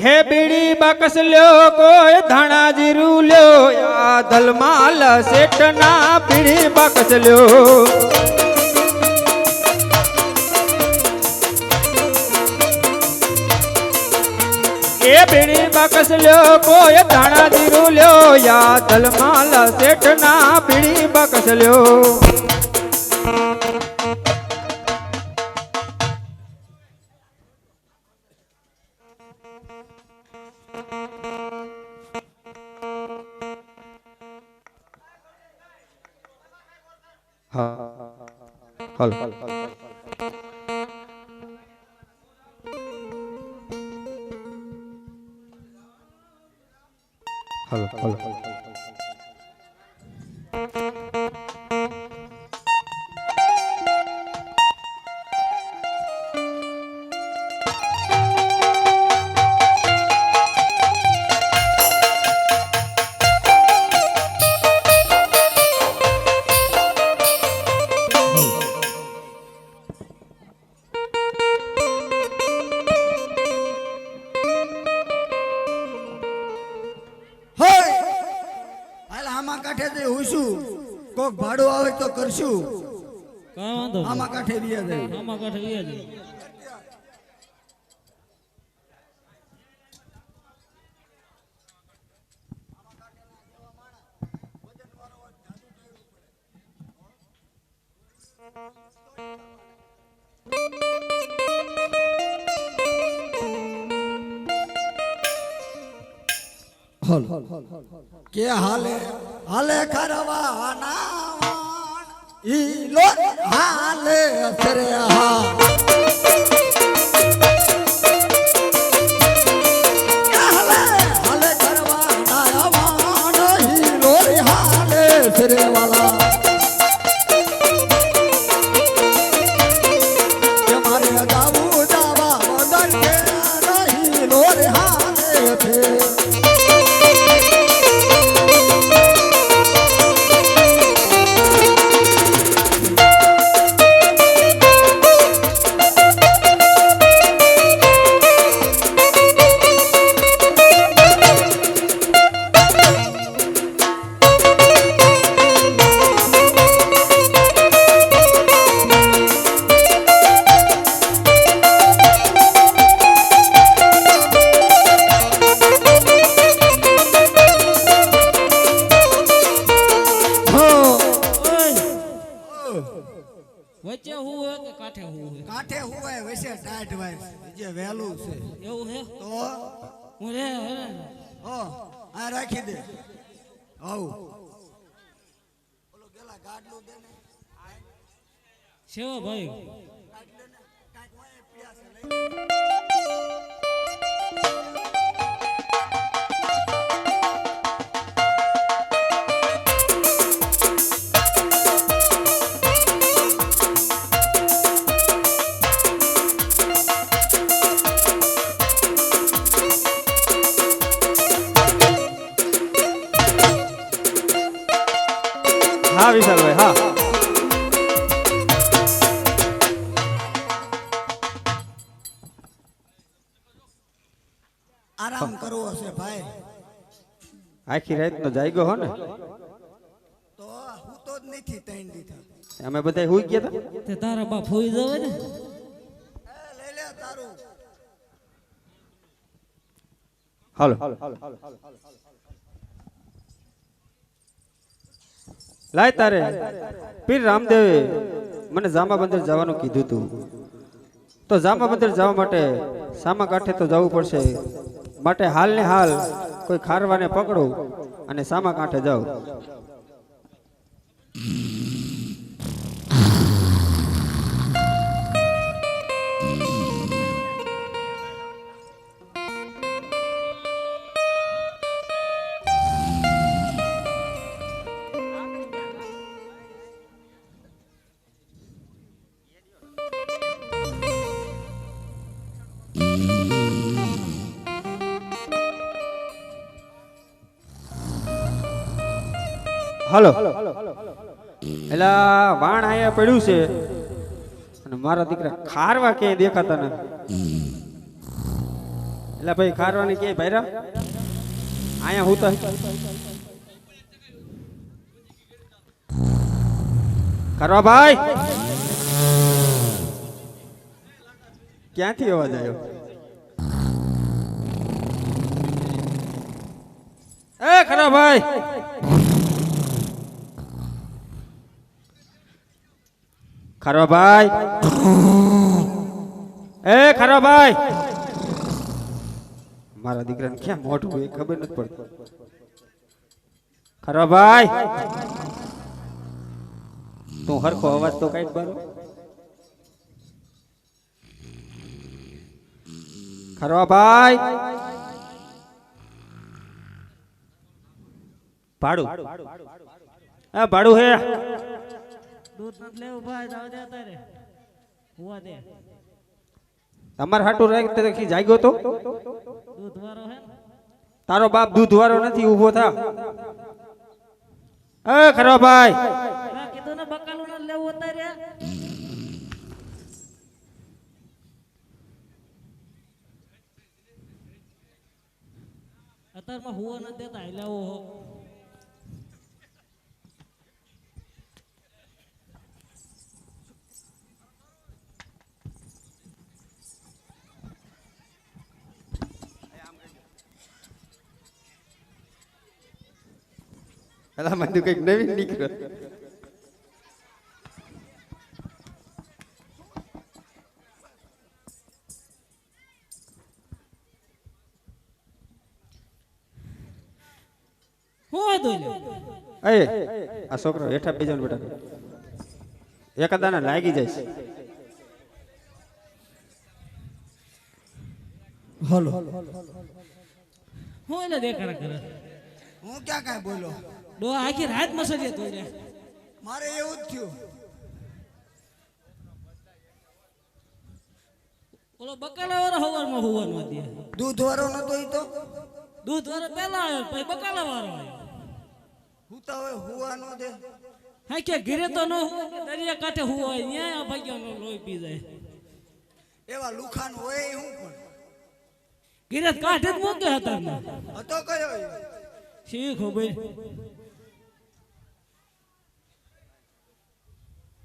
હે બીડી બકસ લ્યો કોઈ ધાણા જીરું લ્યો આ ધલમાલ શેઠ ના બીડી બકસ લ્યો એ બીડી બકસ લ્યો કોઈ ધાણા જીરું લ્યો યા ધલમાલ શેઠ ના બીડી બકસ લ્યો હાલ કોક ભાડું આવે તો કરશું કાં વાંધો આમાં કાંઠે વિયા જાય આમાં કાંઠે વિયા જાય કે હાલે હાલે ખરવાના ઈ લો હાલે અસરે હા હાલે હાલે ખરવાના વાણ ઈ લો હાલે અસરે વાલા કે મારે ગાવું જાવા મદન કે નહીં લો હાલે અસરે વચ્ચે હું હે કે કાંઠે હું હે કાંઠે હુવાય વૈસે ટાઈટ વાય જે વેલું છે એવું હે તો હું રે હો આ રાખી દે આવ ઓલો ગેલા ગાડલું દે ને સેવા ભાઈ કાઢ લે ને કાંઈક વાય પ્યાસ લઈ હા વિશાલભાઈ હા આરામ કરવો છે ભાઈ આખી રાત નો જાગ્યો હો ને તો હું તો જ નથી તૈન દીધા અમે બધા હુઈ ગયા હતા તે તારા બાપ હોઈ જવે ને લઈ લે તારું હાલો લાય તારે પીર રામદેવે મને જામા બંદર જવાનું કીધું તું તો જામા બંદર જવા માટે સામા કાંઠે તો જવું પડશે માટે હાલ ને હાલ કોઈ ખારવાને પકડો અને સામા કાંઠે જાઓ હાલો એલા વાણ આયા પડ્યું છે અને મારા દીકરા ખારવા ક્યાંય દેખાતા નથી એટલે ભાઈ ખારવાની કે ભાઈરા અહીંયા હું તો કરવા ભાઈ ક્યાંથી અવાજ આવ્યો એ ખરા ભાઈ ખરા ભાઈ એ ખરા ભાઈ મારા દીકરાને ક્યાં મોઢું એ ખબર નથી પડતી ખરા ભાઈ તું હરખો અવાજ તો કઈ બારો ખરા ભાઈ ભાડું હા ભાડું હે દૂધ નથી લેવું ભાઈ જાવ દે તારે હુવા દે તમાર હાટું રાખ તે કી જાગ્યો તો દૂધ વાળો હે તારો બાપ દૂધ વાળો નથી ઊભો થા એ ખરા ભાઈ ના કીધું ને બકાલું ન લેવું અત્યારે અત્યારમાં હુવા ન દેતા હિલાવો હો એલા મને કઈક નવીન નીકળ્યો હુવા દો એ આ છોકરો હેઠા બેજાનો બેટા એકાદાને લાગી જાય છે હલો હું એને દેખાડા કરે હું ક્યાં કાંઈ બોલો ડો આખી રાત મસજે તો રે મારે એવું જ થયું ઓલો બકાલા વાળો હવારમાં હુવા ન દે દૂધ વાળો નતો ઈ તો દૂધ વાળો પહેલા આવ્યો પછી બકાલા વાળો આવ્યો હું તો હવે હુવા ન દે હા કે ઘરે તો ન હોય કે દરિયા કાંઠે હુવાય ન્યાય ભાગ્યાનો લોહી પી જાય એવા લુખાન હોય ઈ હું પણ ઘરે કાંઠે જ મૂકે હતા ને હતો કયો ઈ? શી ખબર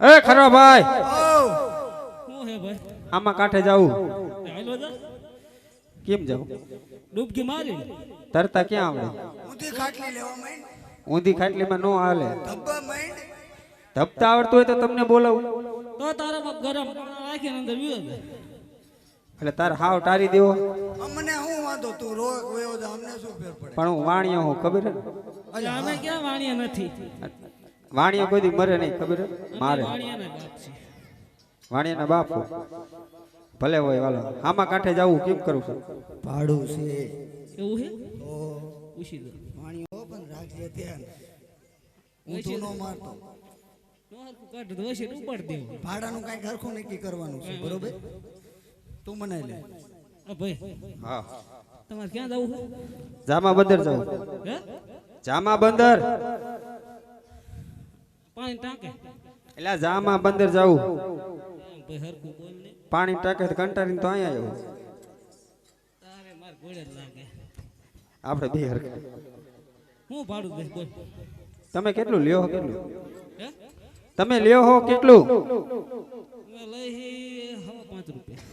એ ખરા ભાઈ ઓ શું હે ભાઈ આમાં કાંઠે જાવું હાલો જા કેમ જાવું ડૂબકી મારી તરતા ક્યાં આવડે ઊંધી ખાટલી લેવા માંડ ઊંધી ખાટલીમાં નો હાલે ધબ્બા માંડ ધપતા આવડતું હોય તો તમને બોલાવું તો તારામાં ગરમ રાખીને અંદર વ્યો જાય એટલે તાર હાવ ટારી દેવો અમને હું વાંધો તું રોગ વયો જા અમને શું ફેર પડે પણ હું વાણિયો હું ખબર હે ને? એટલે અમે ક્યાં વાણિયા નથી વાણિયો કોઈ દી મરે નહીં ખબર હે? મારે વાણિયાના બાપ છે વાણિયાના બાપ હું. ભલે હોય વાલો આમાં કાંઠે જાવું કેમ કરું છું ભાડું છે એવું હે ઓ પૂછી દો પાણી પણ રાખજે ધ્યાન ઊંધું ન મારતો નો હરખું કાઢ દો છે ઉપાડ દેવો ભાડાનું કાંઈ ઘરખું નક્કી કરવાનું છે બરોબર તું મનાઈ લે આ ભાઈ હા તમારે ક્યાં જવું છે જામા બંદર જાવું હે જામા બંદર પાણી ટાંકે એટલે જામા બંદર જાવું ભાઈ હરખું બોલ ને પાણી ટાંકે તો કંટાળીને તો અહીંયા આવ્યો તારે માર ગોળે જ લાગે આપણે બે હરખા હું ભાડું દઈશ બોલ તમે કેટલું લ્યો હો કેટલું હે તમે લ્યો હો કેટલું મેં લઈ હવા 5 રૂપિયા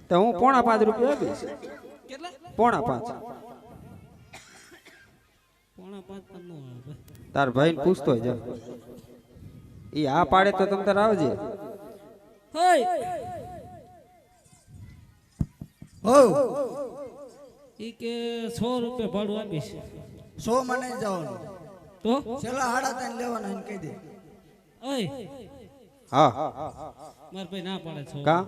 તો હું પોણા 5 રૂપિયા આપીશ કેટલા પોણા 5 પોણા 5 તો નો આવે તાર ભાઈને પૂછતો જ ઈ આ પાડે તો તમ તાર આવજે હોય હો ઈ કે 100 રૂપિયા ભાડું આપીશ 100 મને જવાનું તો છેલ્લા 3.5 લેવાના એને કહી દે ઓય હા માર ભાઈ ના પાડે છો કા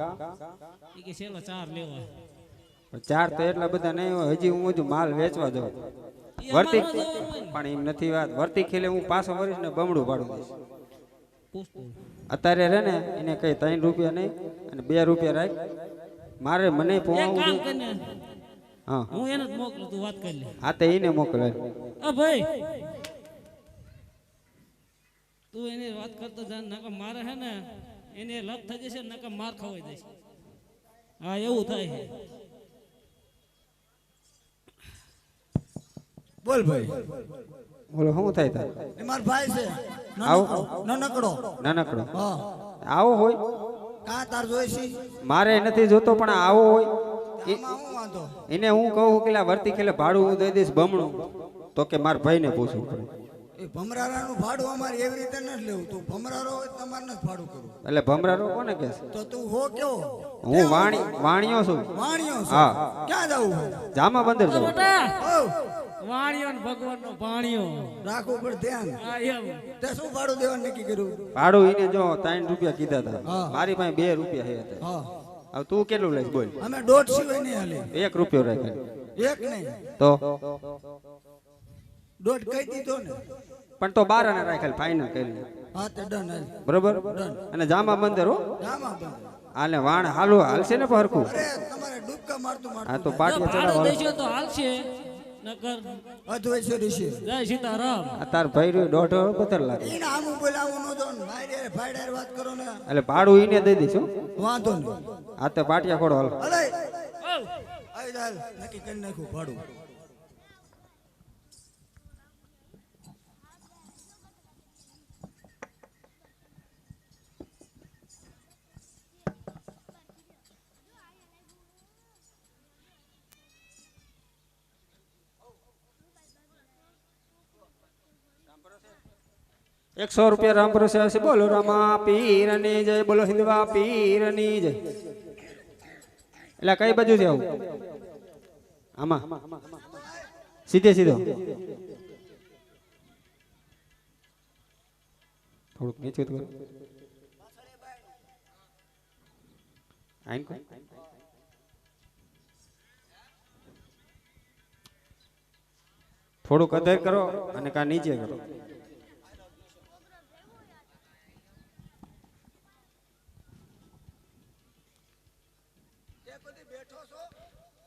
ઈ કે છેલ્લા 4 લેવા ચાર તો એટલા બધા નહીં હોય હજી હું હજુ માલ વેચવા જાઉં ઈ વર્તી અમારો જવાનું હોય ને. પણ એમ નથી વાત વર્તી ખેલે હું પાછો વરીશ ને બમડું ભાડું દઈશ પૂછતો અત્યારે રે ને એને કઈ 3 રૂપિયા નહીં અને 2 રૂપિયા રાખ મારે મને એક કામ પોહાવું કરીને હા હું એને જ મોકલું તું વાત કરી લે હા તે એને મોકલે આ ભાઈ તું એને વાત કરતો જા નકા મારે હે ને એને લપ થઈ જશે નકા માર ખવાઈ જશે હા એવું થાય છે બોલ ભાઈ બોલો શું થાય તાર એ મારો ભાઈ છે આવો. નાનકડો નાનકડો હા આવો હોય કા તાર જોઈશી મારે નથી જોતો પણ આવો હોય આમાં હું વાંધો એને હું કહું કે લા વર્તી ખેલે ભાડું હું દઈ દઈશ બમણું તો કે મારા ભાઈને પૂછવું પડે એ ભમરારાનું ભાડું અમારે એવી રીતે નથી લેવું તું ભમરારો હોય તમારે નથી ભાડું કરવું એટલે ભમરારો કોને કહે છે તો તું હો કેવો હું વાણિયો છું વાણિયો છે હા. ક્યાં જવું જામા બંદર તો છું બેટા ઓ વાણિયો ને ભગવાનનો ભાણિયો રાખવું પડે ધ્યાન આ એમ તે શું ભાડું દેવાનું નક્કી કર્યું ભાડું એને જો 3 રૂપિયા કીધા હતા હા. મારી પાસે 2 રૂપિયા છે અત્યારે. હા હવે તું કેટલું લઈશ બોલ અમે દોઢ સિવાય નહીં હાલી 1 રૂપિયો રાખે એક નહીં તો દોઢ કહી દીધો ને પણ તો 12 ને રાખેલ ફાઇનલ કરી હા તે ડન હાલ બરોબર અને જામા બંદર હો જામા બંધ આને વાણ હાલશે ને હરખું અરે તમારે ડૂબકા મારતું હા મારતું તો પાટિયા ભાડું ચડાવવા દેશો તો હાલશે નકર અધવૈસે ઋષિ જય સીતારામ આ તાર ભાઈ રહ્યો 1.5 લાગે એને આમું બોલાવું ન દો ને ભાઈ વાત કરો ને એટલે ભાડું એને દઈ દઈશું વાંધો નહીં આ તો પાટિયા ખોડો હાલ અલે ઓ આવી જાલ નક્કી કરી નાખ્યું ભાડું ₹100 રામ ભરોસે આવશે બોલો રામા પીરની જય બોલો હિન્દવા પીરની જય એટલે કઈ બાજુ છે આવું આમાં સીધે સીધો થોડુંક નીચે તો આઈન કો થોડુંક અધર કરો અને કા નીચે કરો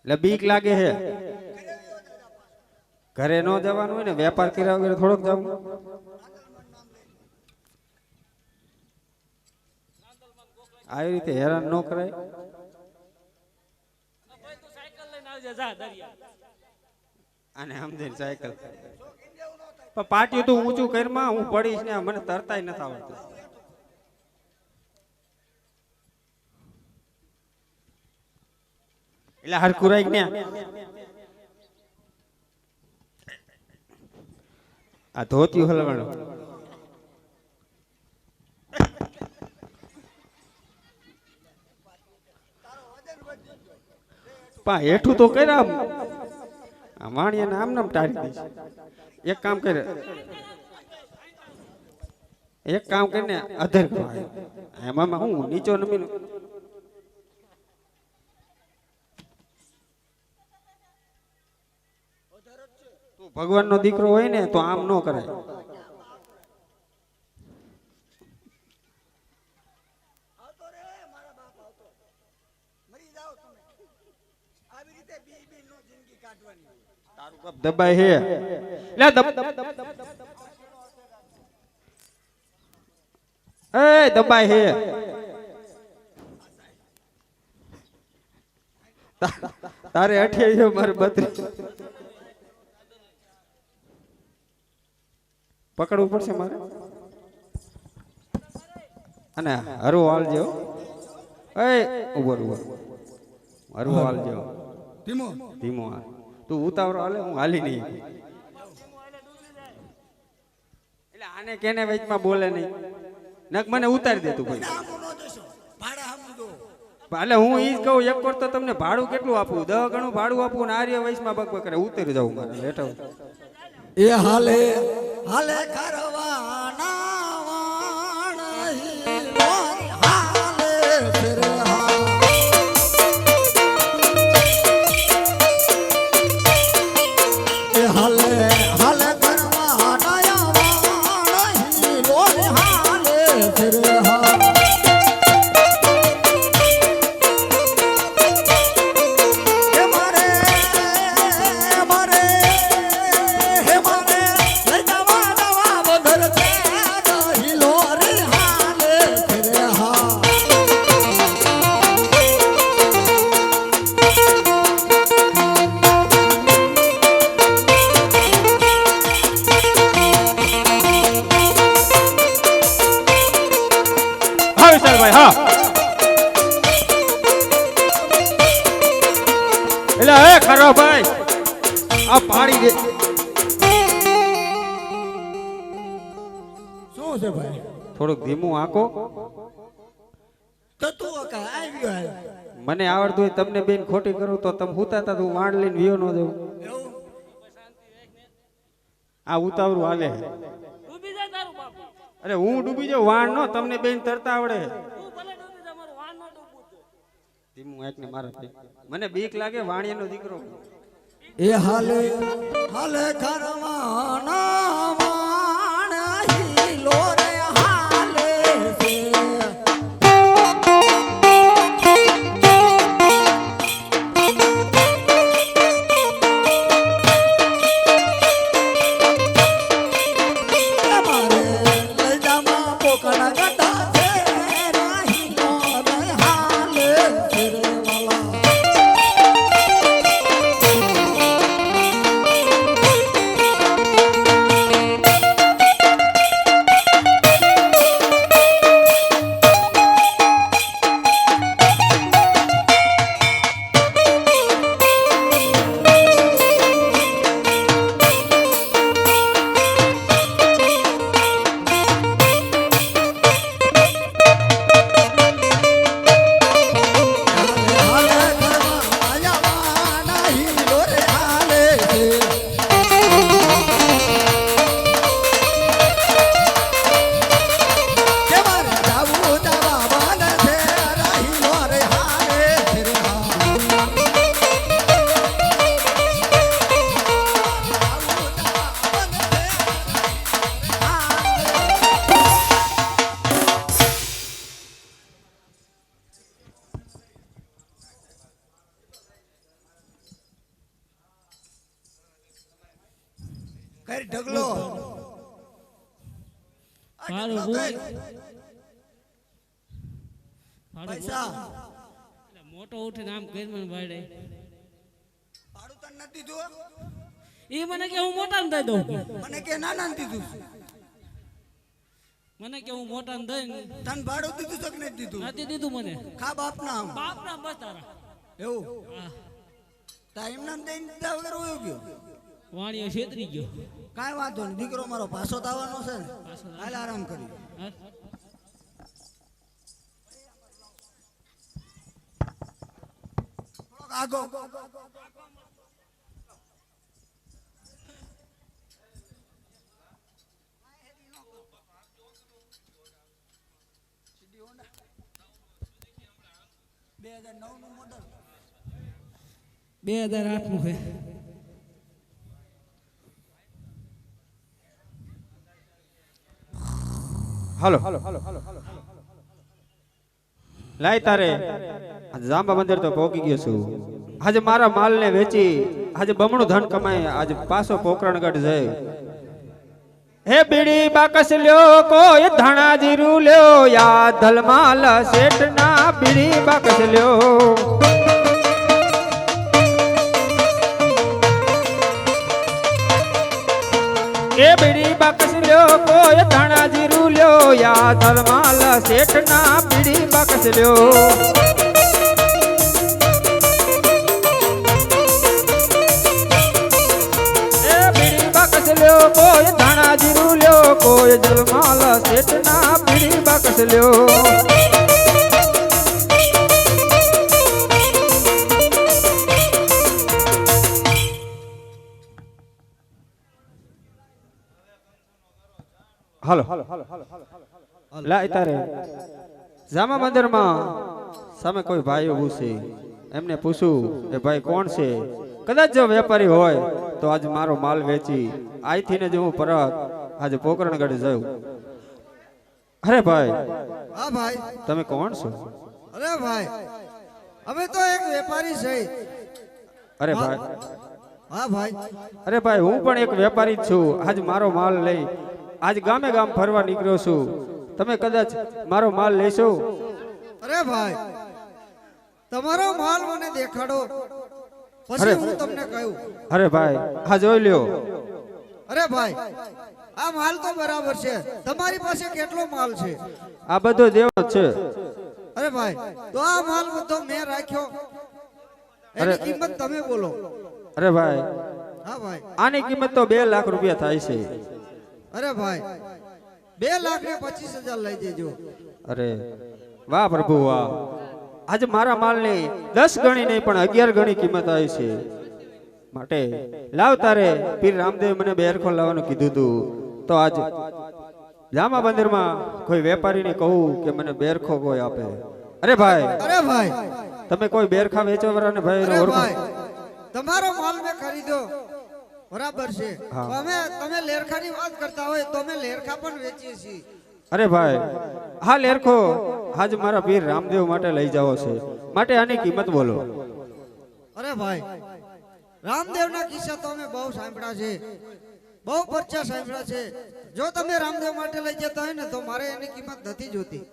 એટલે બીક લાગે છે ઘરે ન જવાનું હોય ને વેપાર કર્યા વગર થોડોક જવું આવી રીતે હેરાન ન કરાય ભાઈ તું સાયકલ લઈને આવજે જા દરિયા અને સમજીને સાયકલ પણ પાટિયું તું ઊંચું કરમાં હું પડીશ ને મને તરતાય નથી આવડતું એટલે હરખું રાખ ને આ ધોતિયું હલવાનું પા હેઠું તો કર્યા વાણિયાને આમ નામ ટાળી દઈશ એક કામ કરે એક કામ કરીને અધર કરો એમાં હું નીચો નમી તું ભગવાનનો દીકરો હોય ને તો આમ ન કરાય આવતો રે મારા બાપ આવતો મરી જાઓ તમે આવી રીતે બી નો જિંદગી કાઢવાની તારું બાપ દબાય હે લે એ દબાય હે તારે 28 મારે 32 પકડવું પડશે મારે અને હરવો હાલજો એ ઉભર હરવો હાલજો ધીમો ધીમો હાલ તું ઉતાવળો હાલે હું હાલી નહીં એટલે આને કેને વચમાં બોલે નહીં નક મને ઉતારી દે તું ભાઈ આમું ન દેશો ભાડા આમું દો એટલે હું ઈ જ કહું એક વાર તો તમને ભાડું કેટલું આપું 10 ગણું ભાડું આપું ને આર્ય વયસમાં બક કરે ઉતરી જવું મારે લેટાવ એ હાલે હાલે કરવાના વાણ હિલો હાલે ફિરહા એ હાલે હાલે કરવાના વાણ હિલો હાલે ફિરહા એટલે હે ખરો ભાઈ આ પાડી દે. શું છે ભાઈ? થોડુંક ધીમું આંકો. તો તું કા આવી ગયો. મને આવડતું હોય તમને બેન ખોટી કરું તો તમે હુતા તા તો હું વાણ લઈને વિયો ન જઉં. એવું આ ઉતાવળું હાલે. ડૂબી જાય તારું બાપ અરે હું ડૂબી જાઉં વાણ નો તમને બેન તરતા આવડે. તું ભલે ડૂબી જા મારું વાન નો ડૂબવું છે. ધીમું આંક ને મારા ભાઈ. મને બીક લાગે વાણિયાનો દીકરો. એ હાલે હાલે કરવાના વાણ હીલો રે હાલે છે. અમારે લજામાં પોકળા ગટા છે રાહીલો રે હાલે છે રે વાલા. કઈ ઢગલો મારું ભૂલ. પૈસા એટલે મોટો ઉઠીને આમ કરી મને ભાડે ભાડું તને નથી દીધું. એ મને કે હું મોટા ને દઈ દઉં મને કે નાના ને દીધું. મને કે હું મોટા ને દઈ તને ભાડું દીધું તો કે નથી દીધું. નથી દીધું મને ખા બાપ ના આમ. બાપ ના બસ તારા એવું હા. ટાઈમ ના દઈને દીધા વગર વયો ગયો. વાણીઓ છેતરી ગયો કાંઈ વાંધો નહીં, દીકરો મારો પાછો તો આવવાનો છે ને. પાછો તો હાલ આરામ કરી. હા. થોડોક આગો બે 2009 નું મોડલ. 2008 નું છે. હાલો લાય તારે આજે જાંબા મંદિર તો પહોંચી ગયો છું. આજે મારા માલને વેચી આજે બમણું ધન કમાય આજે પાછો પોકરણગઢ જાય. હે બીડી બાકસ લ્યો કોઈ ધણા જીરું લ્યો યા ધલમાલ શેઠ ના બીડી બાકસ લ્યો. એ બીડી બાકસ લ્યો કોઈ ધણા જીરું લ્યો યા ધલમાલ શેઠ ના બીડી બાકસ લ્યો. એ બીડી બાકસ લ્યો કોઈ ધણા જીરું લ્યો કોઈ ધલમાલ શેઠ ના બીડી બાકસ લ્યો. હાલો લાય તારે જામા મંદિરમાં સામે કોઈ ભાઈ ઊભું છે. એમને પૂછું એ ભાઈ કોણ છે. કદાચ જો વેપારી હોય તો આજ મારો માલ વેચી આઈથી ને જ હું પરત આજે પોકરણગઢ જાઉં. અરે ભાઈ હા ભાઈ. તમે કોણ છો. અરે ભાઈ અમે તો એક વેપારી છે. અરે ભાઈ હા ભાઈ. અરે ભાઈ હું પણ એક વેપારી જ છું. આજ મારો માલ લઈ આજ ગામે ગામ ફરવા નીકળ્યો છું. તમે કદાચ મારો માલ લેશો. અરે ભાઈ તમારો માલ મને દેખાડો અરે. પછી હું તમને કહું. અરે ભાઈ હા જોઈ લ્યો. અરે ભાઈ આ માલ તો બરાબર છે. તમારી પાસે કેટલો માલ છે. આ બધો દેવો જ છે. અરે ભાઈ તો આ માલ બધો મેં રાખ્યો એની કિંમત તમે બોલો. અરે ભાઈ હા ભાઈ. આની કિંમત તો 2 લાખ રૂપિયા થાય છે. અરે ભાઈ 2,25,000 લઈ દેજો. અરે વાહ પ્રભુ વાહ, આજે મારા માલની 10 ગણી નહીં પણ 11 ગણી કિંમત આવી છે. માટે લાવ તારે પીર રામદેવ મને બેરખો લાવવાનું કીધું તું, તો આજ જામા બંદરમાં કોઈ વેપારીને કહું કે મને બેરખો કોઈ આપે. અરે ભાઈ તમે કોઈ બેરખા વેચવાવાળાને ભાઈ અરે ઓળખો? ભાઈ તમારો માલ મેં ખરીદ્યો બરાબર છે. હા. તો તમે લેરખાની વાત કરતા હોય તો અમે લેરખા પણ વેચીએ છીએ. અરે ભાઈ હા લેરખો આજ મારા પીર રામદેવ માટે લઈ જાવો છે, માટે આની કિંમત બોલો. અરે ભાઈ રામદેવના કિસ્સા તો અમે બહુ સાંભળ્યા છે, બહુ પરચા સાંભળ્યા છે. જો તમે રામદેવ માટે લઈ જતા હોય ને તો મારે એની કિંમત નથી જોતી.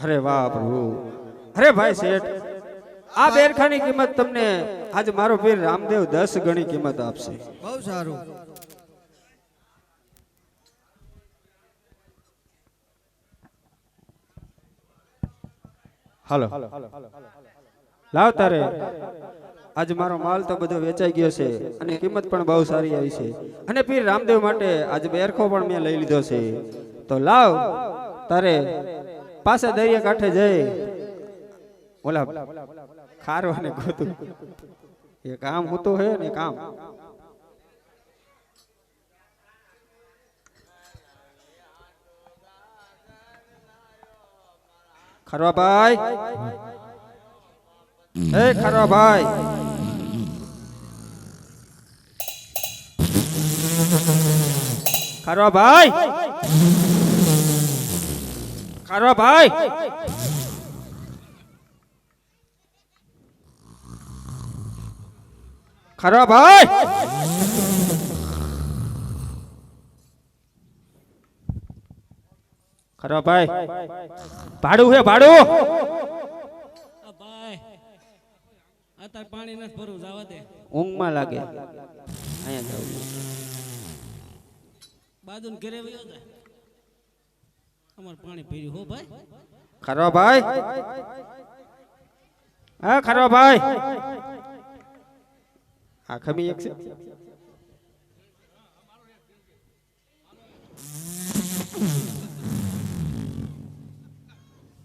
અરે વાહ પ્રભુ. અરે ભાઈ શેઠ, આ બેરખાની કિંમત તમને આજ મારો પીર રામદેવ 10 ગણી કિંમત આપશે. બહુ સારું. હાલો લાવ તારે આજ મારો માલ તો બધો વેચાઈ ગયો છે અને કિંમત પણ બહુ સારી આવી છે, અને પીર રામદેવ માટે આજ બેરખો પણ મેં લઈ લીધો છે. તો લાવ તારે પાછા દરિયા કાંઠે જઈ ઓલા ખારવાને ગોતું. એ કામ હું તો હે ને કામ. ખરવા ભાઈ, એ ખરવા ભાઈ, ખરવા ભાઈ, ખરવા ભાઈ, ખરવા ભાઈ, ખરવા ભાઈ, ભાડું હે ભાડું. આ ભાઈ અત્યારે પાણી નથી ભરવું, જવા દે. ઊંઘમાં લાગે અહીંયા જાવ. બાજુને ઘરે વયો જાય, અમારે પાણી પીર્યું હો ભાઈ. ખરવા ભાઈ, હા ખરવા ભાઈ, આ ખમી એક છે.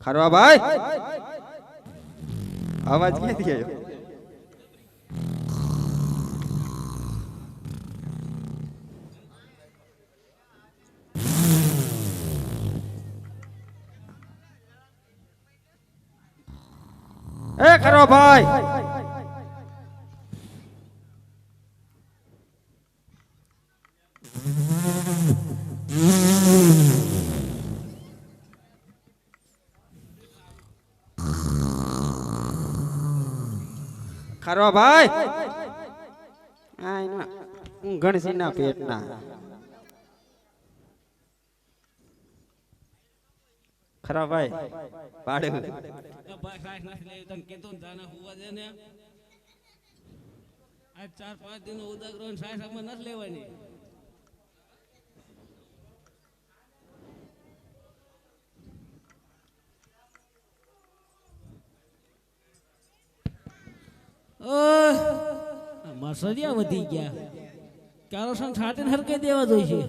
ખરવા ભાઈ, અવાજ ક્યાંથી આવ્યો? એ ખરવા ભાઈ, ખરવા ભાઈ, આ એના ગણસીના પેટના. ખરવા ભાઈ પાડે આ ભાઈ સાઈસ નથી લેવી, તને કીધું ને તાને હુવા દે ને. આ 4-5 દિનનો ઉદાગરો ને સાઈસ આમાં નથી લેવાની. મસડિયા વધી ગયા, કેરોસીન છાંટીને હરકે દેવા જોઈએ.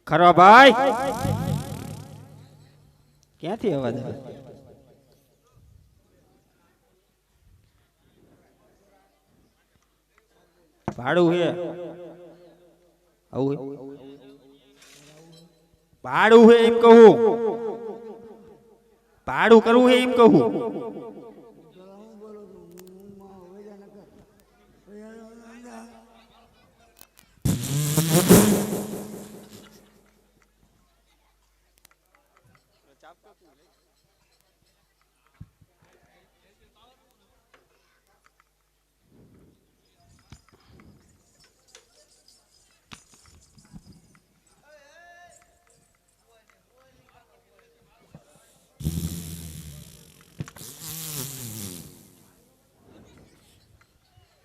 ખરવા ભાઈ, ક્યાંથી અવાજ આવે? ભાડું હે આવું ભાડું હે એમ કહું, ભાડું કરવું હે એમ કહું.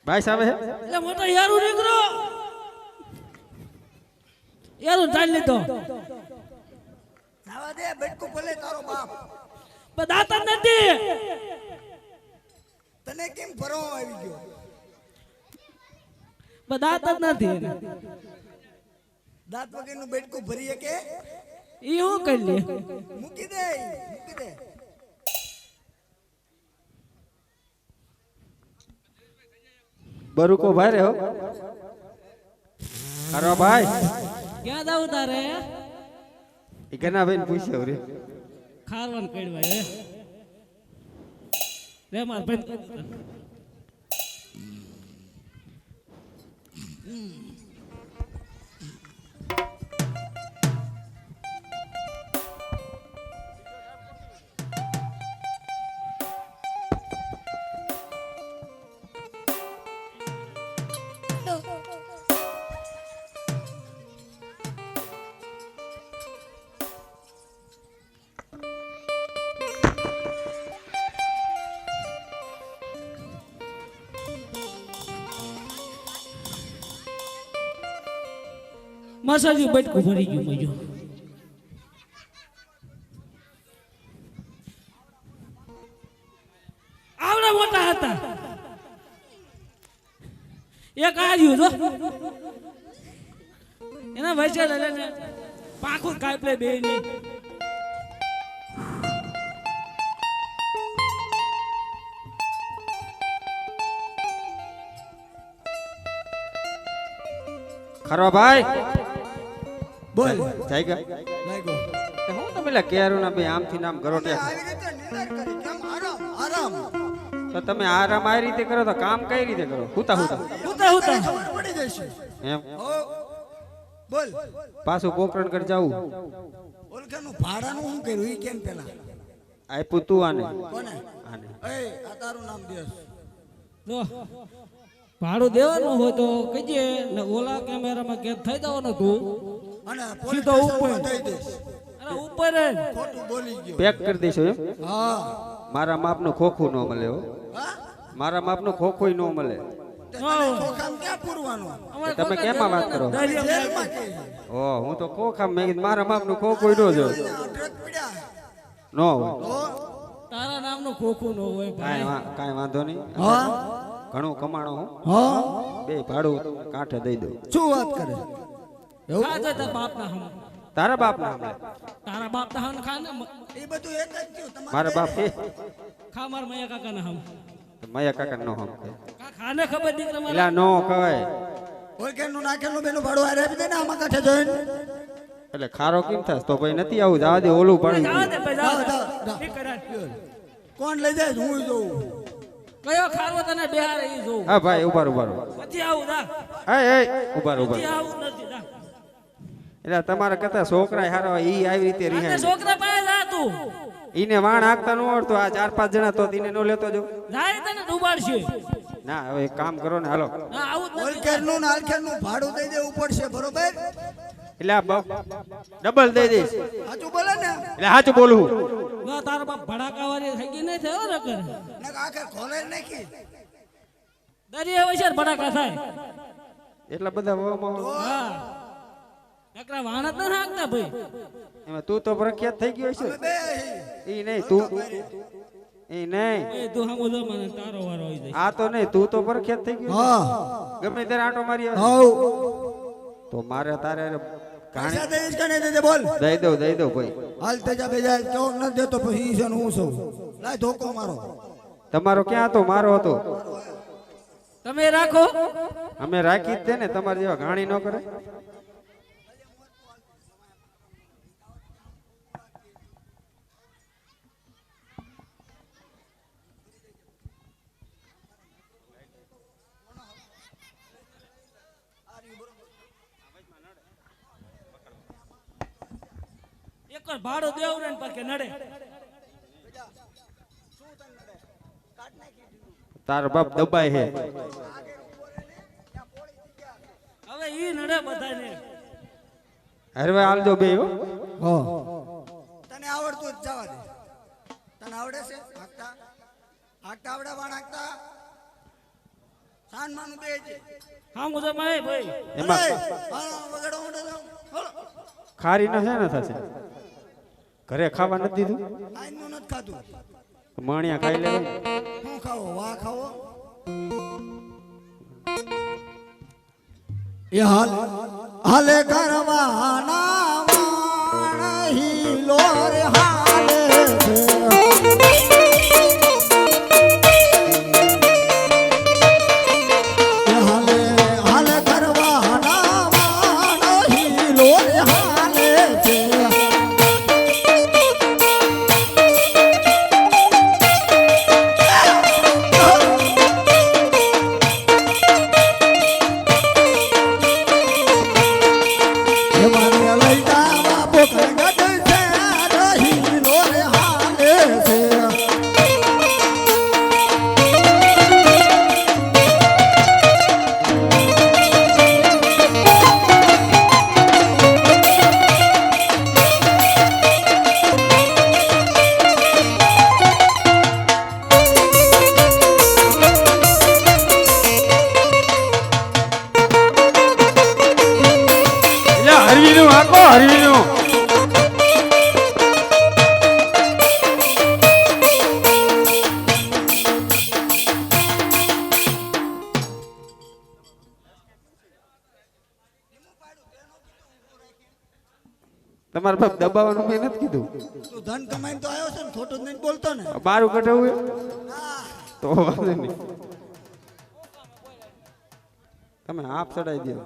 ભાઈ સાહેબ હે એટલે મોટા યારું નીકળો, કેરું ચાલ લીધો જવા દે બેટકું ભલે તારો બાપ પણ દાંત જ નથી તને કેમ ભરવા આવી ગયો પણ દાંત જ નથી દાંત વગરનું બેટકું ભરીએ કે ઈ હું કરી લે મૂકી દે મૂકી દે બરુકો ભાઈ રે હો અરે ભાઈ ક્યાં જાવ તારે એ ઘણા ભાઈ પૂછ્યો રે ખારવાન કડવા હે રે માર ભાઈ મસાજી બટકું ભરી ગયું મજો આવડા મોટા હતા એક આવ્યું જો એના વચ્ચે લઈને પાખું કાપલે બે ની ખરો ભાઈ બોલ જાયગા લાગો હું તમે લા કેરો ના બે આમથી નામ ગરોટિયા આવી રીતે નિર્ણય કરી કેમ આરામ આરામ તો તમે આરામ આ રીતે કરો તો કામ કઈ રીતે કરો હુતા હુતા હુતા હુતા ખબર પડી જશે એમ હો બોલ પાછું પોકરણ કરી જાવું ઓલખાનું ભાડાનું શું કર્યું ઈ કેમ પેલા આપ્યું તું આને કોને આને એ આ તારું નામ દેસ જો ભાડું દેવાનું હોય તો કહીએ ને ઓલા કેમેરામાં કેદ થઈ જવાનું તું અને પોલીસ સીધો ઉપર. સ્ટેશનમાં દઈ દેશ અરે ઉપર જ. ખોટું બોલી ગયો પેક કરી દઈશું એમ હા મારા માપનું ખોખું ન મળે હો હા મારા માપનું ખોખું ન મળે તે તને ખોખામ ક્યાં પૂરવાનું અમારે તમે ખોખા કેમાં વાત કરો? દરિયામાં જેલમાં કે ઓ હું તો ખોખા મેં કીધું મારા માપનું ખોખું ન જો અડરક પડ્યા ન હોય હો તારા નામનું ખોખું ન હોય ભાઈ કાંઈ વાંધો નહીં હા ઘણું કમાણો હું હા બે ભાડું કાંઠે દઈ દઉં શું વાત કરે એવું ખા જો તારા બાપના હમ તારા બાપ ના હમણાં તારા બાપના હમ ખા ને એ બધું એક જ થયું તમારે મારા બાપ એ ખા માર મૈયા કાકાના હમ મયા કાકા નો હમ ખાને ખબર દીકરા મારા એલા નો કહેવાય ઓળખેનું નાખેલું બેનું ભાડું હારે આપી દે ને આમાં કાંઠે જોઈને એટલે ખારો કેમ થાસ તો ભાઈ નથી આવું જવા દે ઓલું જાવા પાડું દે ભાઈ જાવા જાઓ, દે જાઓ. ઠીક કરાય. કોણ લઈ જાય હું જોઉં કયો ખારો તને બેહારે ઈ જોઉં હા ભાઈ ઉભા ઉભા પછી આવું જા એ ઉભા પછી ઉભા આવું નથી જા એટલે તમારા કરતા છોકરા હારો ઈ આવી રીતે અને રિહાય છોકરા પાસે જા તું ઈને વાણ હાંકતા ન આવડતું આ 4-5 જણા તો ઈને નો લેતો જો જાય તને ડૂબાડશે ના હવે એક કામ કરો ને હાલો ના આવું જ નથી ઓળખેનું ને આલખેનું ભાડું દઈ દેવું પડશે બરોબર એટલે આ ડબલ દઈ દઈશ સાચું બોલે ને એટલે સાચું બોલું ના તારા બાપ ભડાકાવાળી થઈ ગઈ નહીં થયો ને કર ને આખે ખોલે નાખી દરિયા હોય છે ને ભડાકા થાય એટલા બધા વાવમાં હા નકરા વાણ જ ન હાંકતા ભાઈ એમાં તું તો પ્રખ્યાત થઈ ગયો છે બે ઈ નહીં તું ઈ નહીં એ તું હામો જો મને તારો વારો આવી જાય આ તો નહીં તું તો પ્રખ્યાત થઈ ગયો હા ગમે ત્યારે આંટો મારી આવે હાઉ તો મારે તારે પૈસા દઈશ કે નહીં દેજે બોલ દઈ દઉં ભાઈ હાલ તેજા બેજા ચોક ન દેતો પછી ઈ છે ને હું સૌ લાય ધોકો મારો તમારો ક્યાં હતો મારો હતો તમે રાખો અમે રાખી જ છે ને તમારે જેવા ઘાણી ન કરે એક વાર ભાડું દેવું ને પર કે નડે તારો બાપ દબાય હે હવે ઈ નડે બધાને હરવે આલજો બે હો હા તને આવડતું જ જવા દે તને આવડે છે હાકતા હાકતા આવડે વાણ હાકતા સાન માનું બે છે હા મુજબ ભાઈ ભાઈ એમાં વગાડો મોટો હળો ખારી ન છે ને થશે ઘરે ખાવા નથી દીધું આઈનું નથી ખાતું માણિયા ખાઈ લે હું ખાવો વાહ ખાવો એ હાલે કરવાના વાણ હિલો રે હાલે હાલે કરવાના વાણ હિલો રે હાલે છે હરવીનું આકો હરવીનું તમારે બાપ દબાવવાનું મેં નથી કીધું તું ધન કમાઈને તો આવ્યો છે ને ખોટું જ નહીં બોલતો ને મારું કટાવું તો વાંધો નહીં તમે આપ ચડાવી દો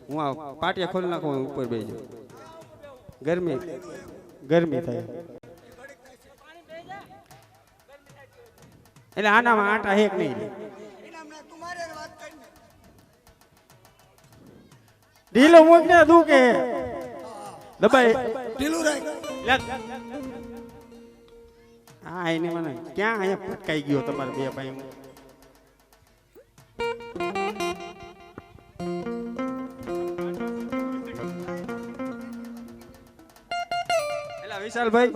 હું આ પાટિયા ખોલી નાખું હું ઉપર બેસી જાઉં ગરમી ગરમી થાય એટલે આનામાં આટા હેક નહીં ઢીલો મૂક ને તું કે દબાઈ ઢીલું રાખ હા એને મને ક્યાં અહીંયા ફટકાઈ ગયો તમારે બે ભાઈ વિશાલભાઈ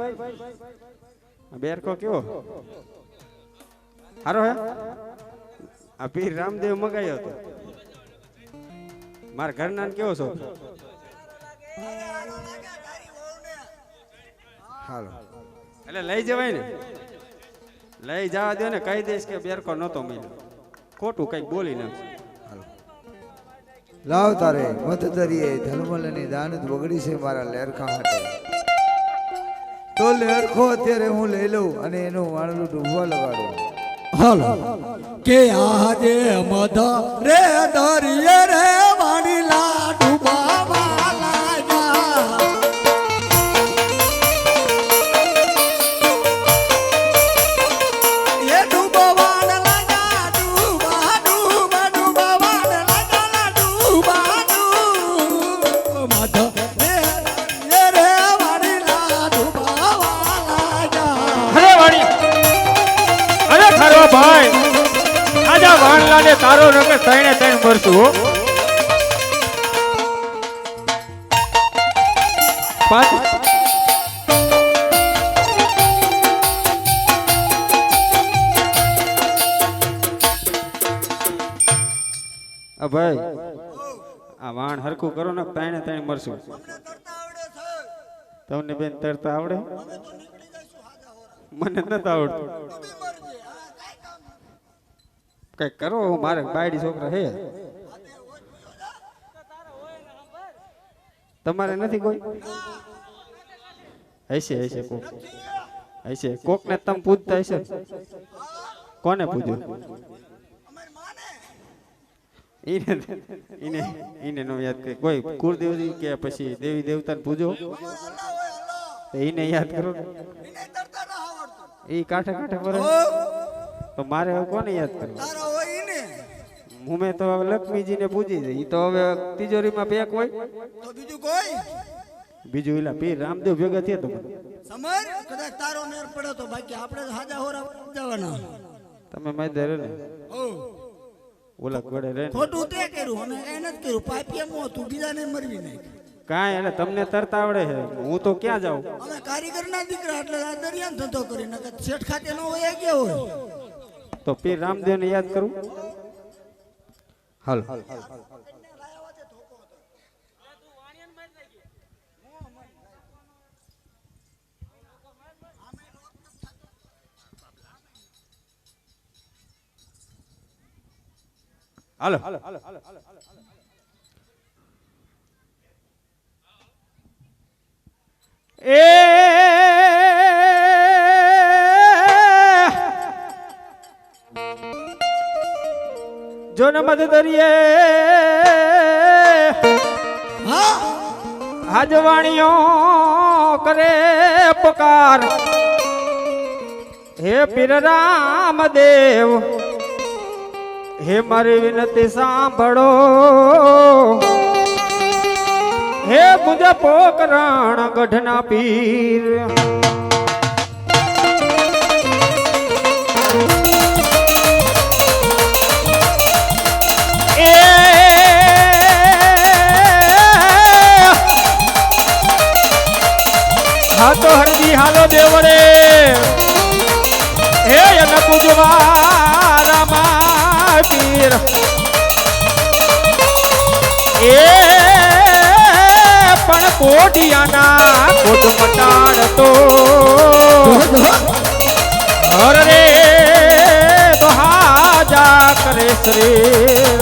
બેરકો કેવો હારો હે આ પીર રામદેવ મગાયો હતો મારા ઘરના કેવો છો હાલો એટલે લઈ જવાય ને લઈ જવા દો ને કહી દઈશ કે બેરકો નહોતો મળ્યો ખોટું કઈક બોલી નાખશે લાવ તારે મતદરીએ ધર્મલની દાનત બગડી છે મારા લેરખા હાટે તો લેરખો અત્યારે હું લઈ લઉં અને એનું વાણલું ડૂબવા લગાડું હાલો કે આજે મધ રે દરિયે રે વાડીલા ડૂબાવા લાગ્યા એ ડૂબવાન લાગ્યા ડૂબા ડૂબા ડૂબવાન લાગ્યા ડૂબા મધ રે વાડીલા ડૂબાવા લાગ્યા અરે વાડી અરે ખરો ભાઈ આજા વાણલાને તારો નકે તણે તણ મરશું પાંચ આ ભાઈ આ વાણ હરખું કરો ને તણે તણ મરશું તમને બેન તરતા આવડે મને નથી આવડતું કઈ કરો મારે બાયડી છોકરા હે તમારે નથી કોઈ હશે હશે કોક હશે કોક ને તમે પૂછતા હશે કોને પૂછ્યું ઈને નો યાદ કરે કોઈ કુળદેવી કે પછી દેવી દેવતાને પૂજો એને યાદ કરો એ કાંઠે કાંઠે પર તો મારે હવે કોને યાદ કરવું તારા હોય ને હું તો હવે લક્ષ્મીજીને પૂજી દઈ ઈ તો હવે તિજોરીમાં પેક હોય તો બીજું કોઈ બીજું એલા પીર રામદેવ ભેગા થયા તો સમર કદાચ તારો મેર પડે તો બાકી આપણે હાજા હોરા જવાના તમે મેદર ને ઓલા ગોડે રે ખોટું તે કર્યું અમે કઈ નથી કર્યું પાપિયામાં તું બીજાને મરવી નાખ કાંઈ એટલે તમને તરતા આવડે છે હું તો ક્યાં જાઉં અમે કારીગરના દીકરા એટલે આ દરિયાનો ધંધો કરી નકર શેઠ ખાતે નો હોય ગયા હોય તો પીર રામદેવ ને યાદ કરું હાલ હાલો જો ન મદ દરિયે હાજવાણીઓ કરે પુકાર હે પીર રામદેવ હે મારી વિનતી સાંભળો હે મુજ પોકરણ ગઢના પીર હા તો હરજી હાલો દેવરે હે અન પૂજવા રામા પીર એ પણ કોટિયાના કોટ મટાડતો હર રે બહાજા કરે શરીર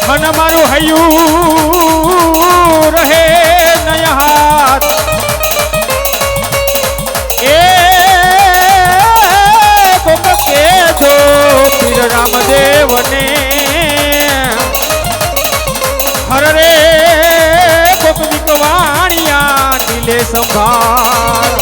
હન મારું હૈયું રહે નય હાથ એ કોક કેજો પીર રામદેવને હર રે કોક વિકવાણિયા નીલે સંભાળ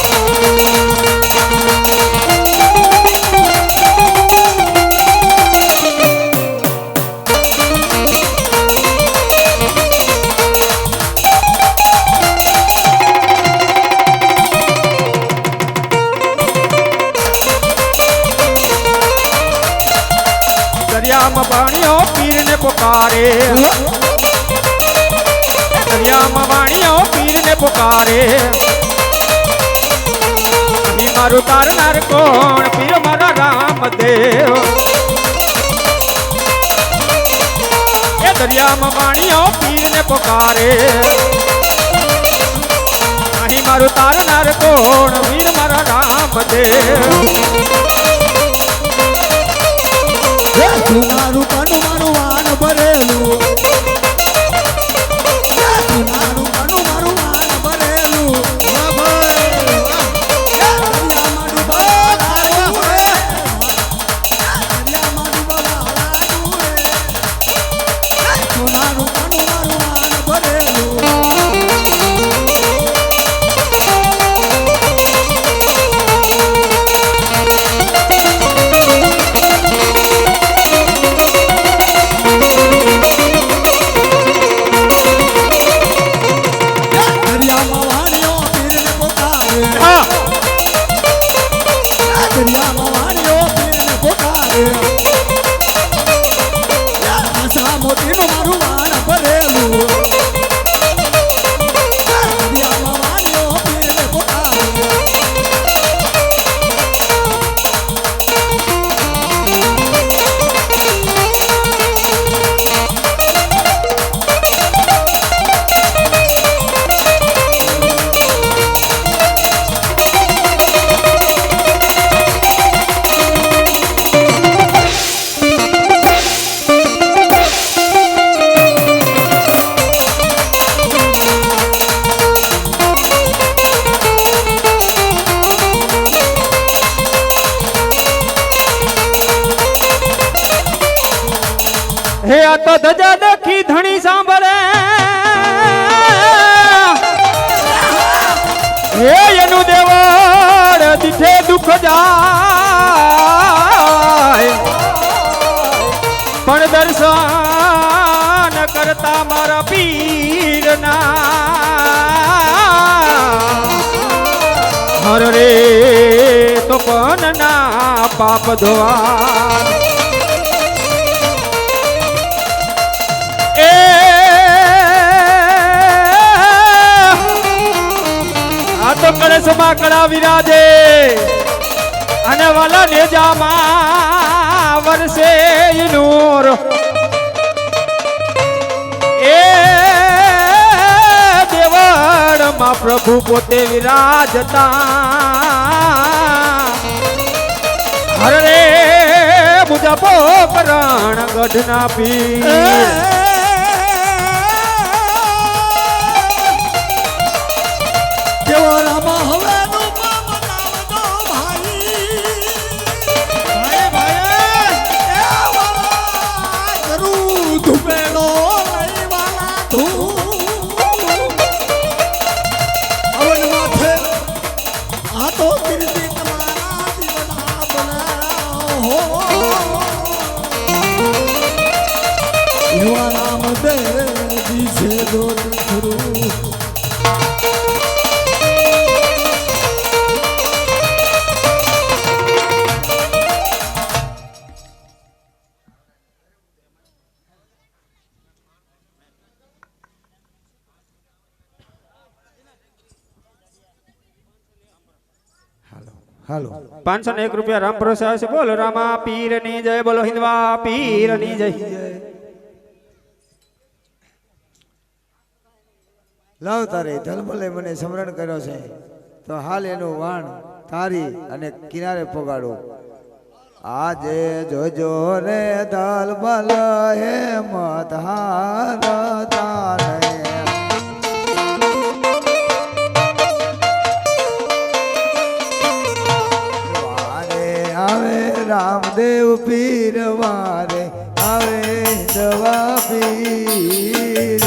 દરિયામાં વાણીઓ પીરને પુકારે દરિયામાં વાણીઓ પીરને પુકારે અહીં મારું તારનાર કોણ પીર મારા રામદેવ એ દરિયામાં વાણીઓ પીરને પુકારે અહીં મારું તારનાર કોણ પીર મારા રામદેવ મારું કનું મારું વાન ભરેલું મારું કનું મારું વાન ભરેલું મોતીનું મારું વાન ભરેલું દરિયામાં વાણીઓ પીરને પુકારે તો ધજા દેખી ધણી સાંભળે હે એનું દેવળ દીઠે દુઃખ જાય પણ દર્શન કરતા મારા પીરના હર રે તો પણ ના પાપ ધોવા એ આ તો કળશમાં કળા વિરાજે અને વાલા નેજામાં વરસે નૂર એ દેવળમાં પ્રભુ પોતે વિરાજતા હર રે મુજા પોકરણ ગઢના પીર હાલો 501 રૂપિયા રામ ભરોસે આવે છે બોલો રામા પીર ની જય બોલો હિંદવા પીર ની જય લાવ તારે ધલમલે મને સ્મરણ કર્યો છે તો હાલ એનું વાણ તારી અને કિનારે પોગાડો આજે જોજો રે ધલમલ હે મત હાર તારે રામદેવ પીર વારે આવે દવા પીર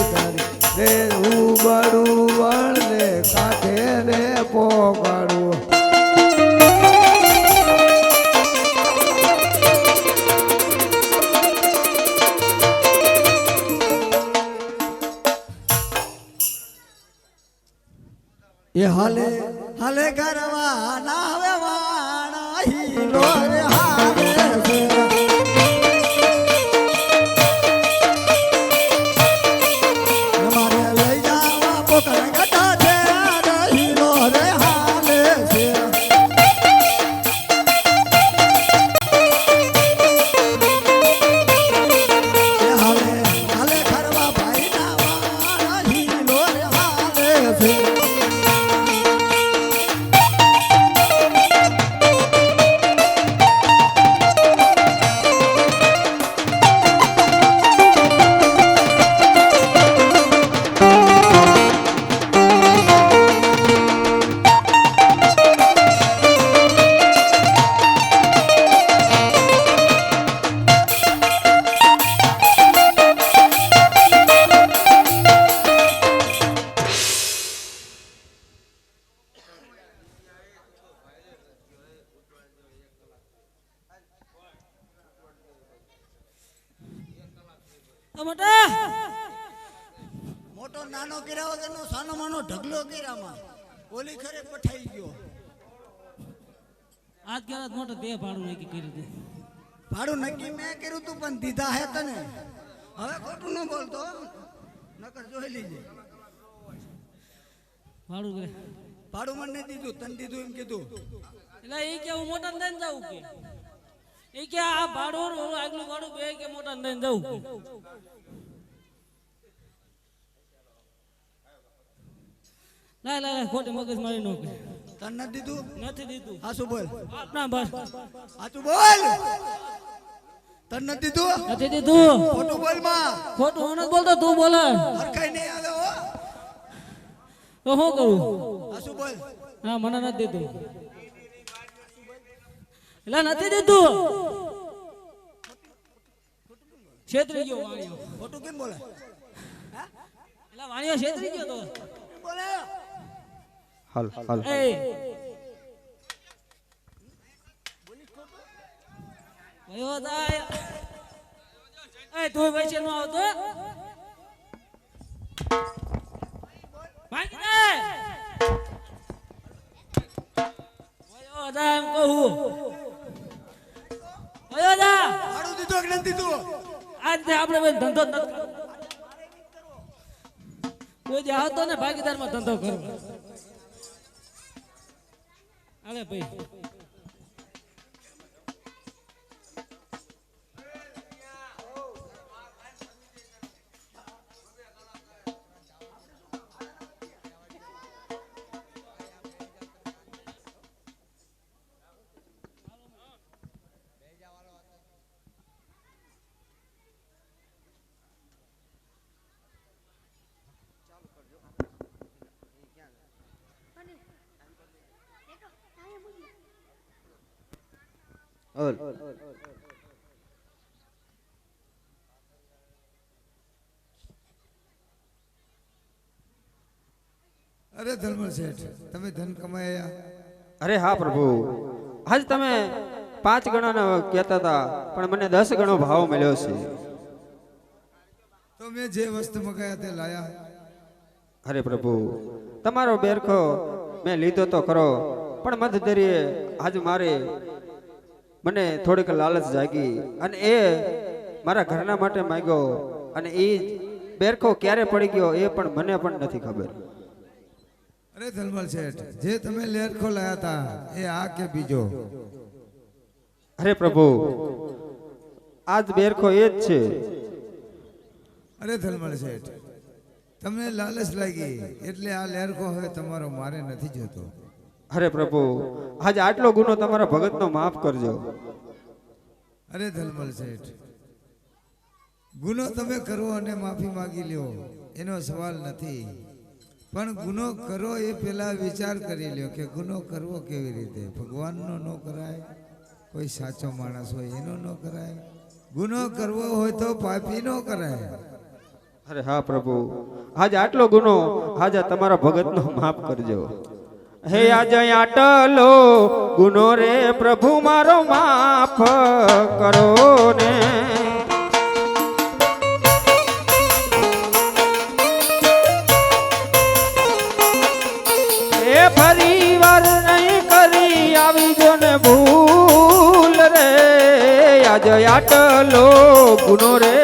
રે ઉબડું વળે કાંઠે રે પોગાડું એ હાલે હાલે ગરવા ના હવે વાણા હીલો રે હાલે છે અમારે લઈ જાવા પોકળ ગટા છે હીલો રે હાલે છે એ હાલે હાલે ગરવા ભાઈ ના વાણા હીલો રે હાલે છે મોટો નાનો કર્યા વગરનો સાનો માનો ઢગલો કર્યામાં ઓલી ખરે પઠાઈ ગયો આજ કેરાત મોટો તે ભાડું નક્કી કર્યું હતું ભાડું નક્કી મેં કર્યું તું પણ દીધા હે તને હવે ખોટું ન બોલતો નકર જોઈ લીજે ભાડું કરે ભાડું મને દીધું તને દીધું એમ કીધું એટલે એ કે હું મોટા ને દઈને જાઉં કે એ કે આ ભાડું આગલું ભાડું બે કે મોટા ને દઈને જાઉં ના ના ખોટી મગજ મારી નો કે તને નથી દીધું નથી દીધું હાસુ બોલ આપના બસ હાચું બોલ તને નથી દીધું નથી દીધું ખોટું બોલ માં ખોટું હું નથી બોલતો તું બોલે હરખાઈ નહીં આવે હો તો શું કરું હાસુ બોલ હા મને નથી દીધું એટલે નથી દીધું છેતરી ગયો વાણિયો. ખોટું કેમ બોલે એલા વાણિયો છેતરી ગયો તો. બોલે હાલ હાલ એ વયો જાય. એ તું વચ્ચે નો આવતો. ભાગી જા. વયો જા એમ કહું. વયો જા. ભાડું દીધું કે નથી દીધું આજ તે આપણે ભાઈ ધંધો જ નથી. કોઈ જે આવતો ને ભાગીદારમાં ધંધો કરવો. અરે ભાઈ ઓલ અરે ધર્મલ શેઠ તમે ધન કમાયા અરે હા પ્રભુ આજ તમે 5 ગણાનો કહેતા હતા પણ મને 10 ગણો ભાવ મળ્યો છે. તો મેં જે વસ્તુ મગાયા તે લાયા. અરે પ્રભુ તમારો બેરખો મેં લીધો તો ખરો પણ મધદરીએ આજ મારે મને થોડીક લાલચ જાગી અને એ મારા ઘરના માટે માંગ્યો અને એ બેરખો ક્યારે પડી ગયો એ પણ મને પણ નથી ખબર. અરે ધર્મલ શેઠ જે તમે લેરખો લાયા હતા એ આ કે બીજો? અરે પ્રભુ આજ બેરખો એ જ છે. અરે ધર્મલ શેઠ તમને લાલચ લાગી એટલે આ લેરખો હવે તમારો મારે નથી જોતો. અરે પ્રભુ આજ આટલો ગુનો તમારા ભગતનો માફ કરજો. અરે ધર્મલ શેઠ ગુનો તમે કરો અને માફી માંગી લ્યો એનો સવાલ નથી, પણ ગુનો કરો એ પેલા વિચાર કરી લ્યો કે ગુનો કરવો કેવી રીતે. ભગવાનનો ન કરાય, કોઈ સાચો માણસ હોય એનો ન કરાય. ગુનો કરવો હોય તો પાપી નો કરાય. અરે હા પ્રભુ આજ આટલો ગુનો આજ તમારા ભગતનો માફ કરજો. હે આજ આટલો ગુનો રે પ્રભુ મારો માફ કરો ને. એ ફરી વાર નહીં કરી આવી જો ને ભૂલ રે. આજ આટલો ગુનો રે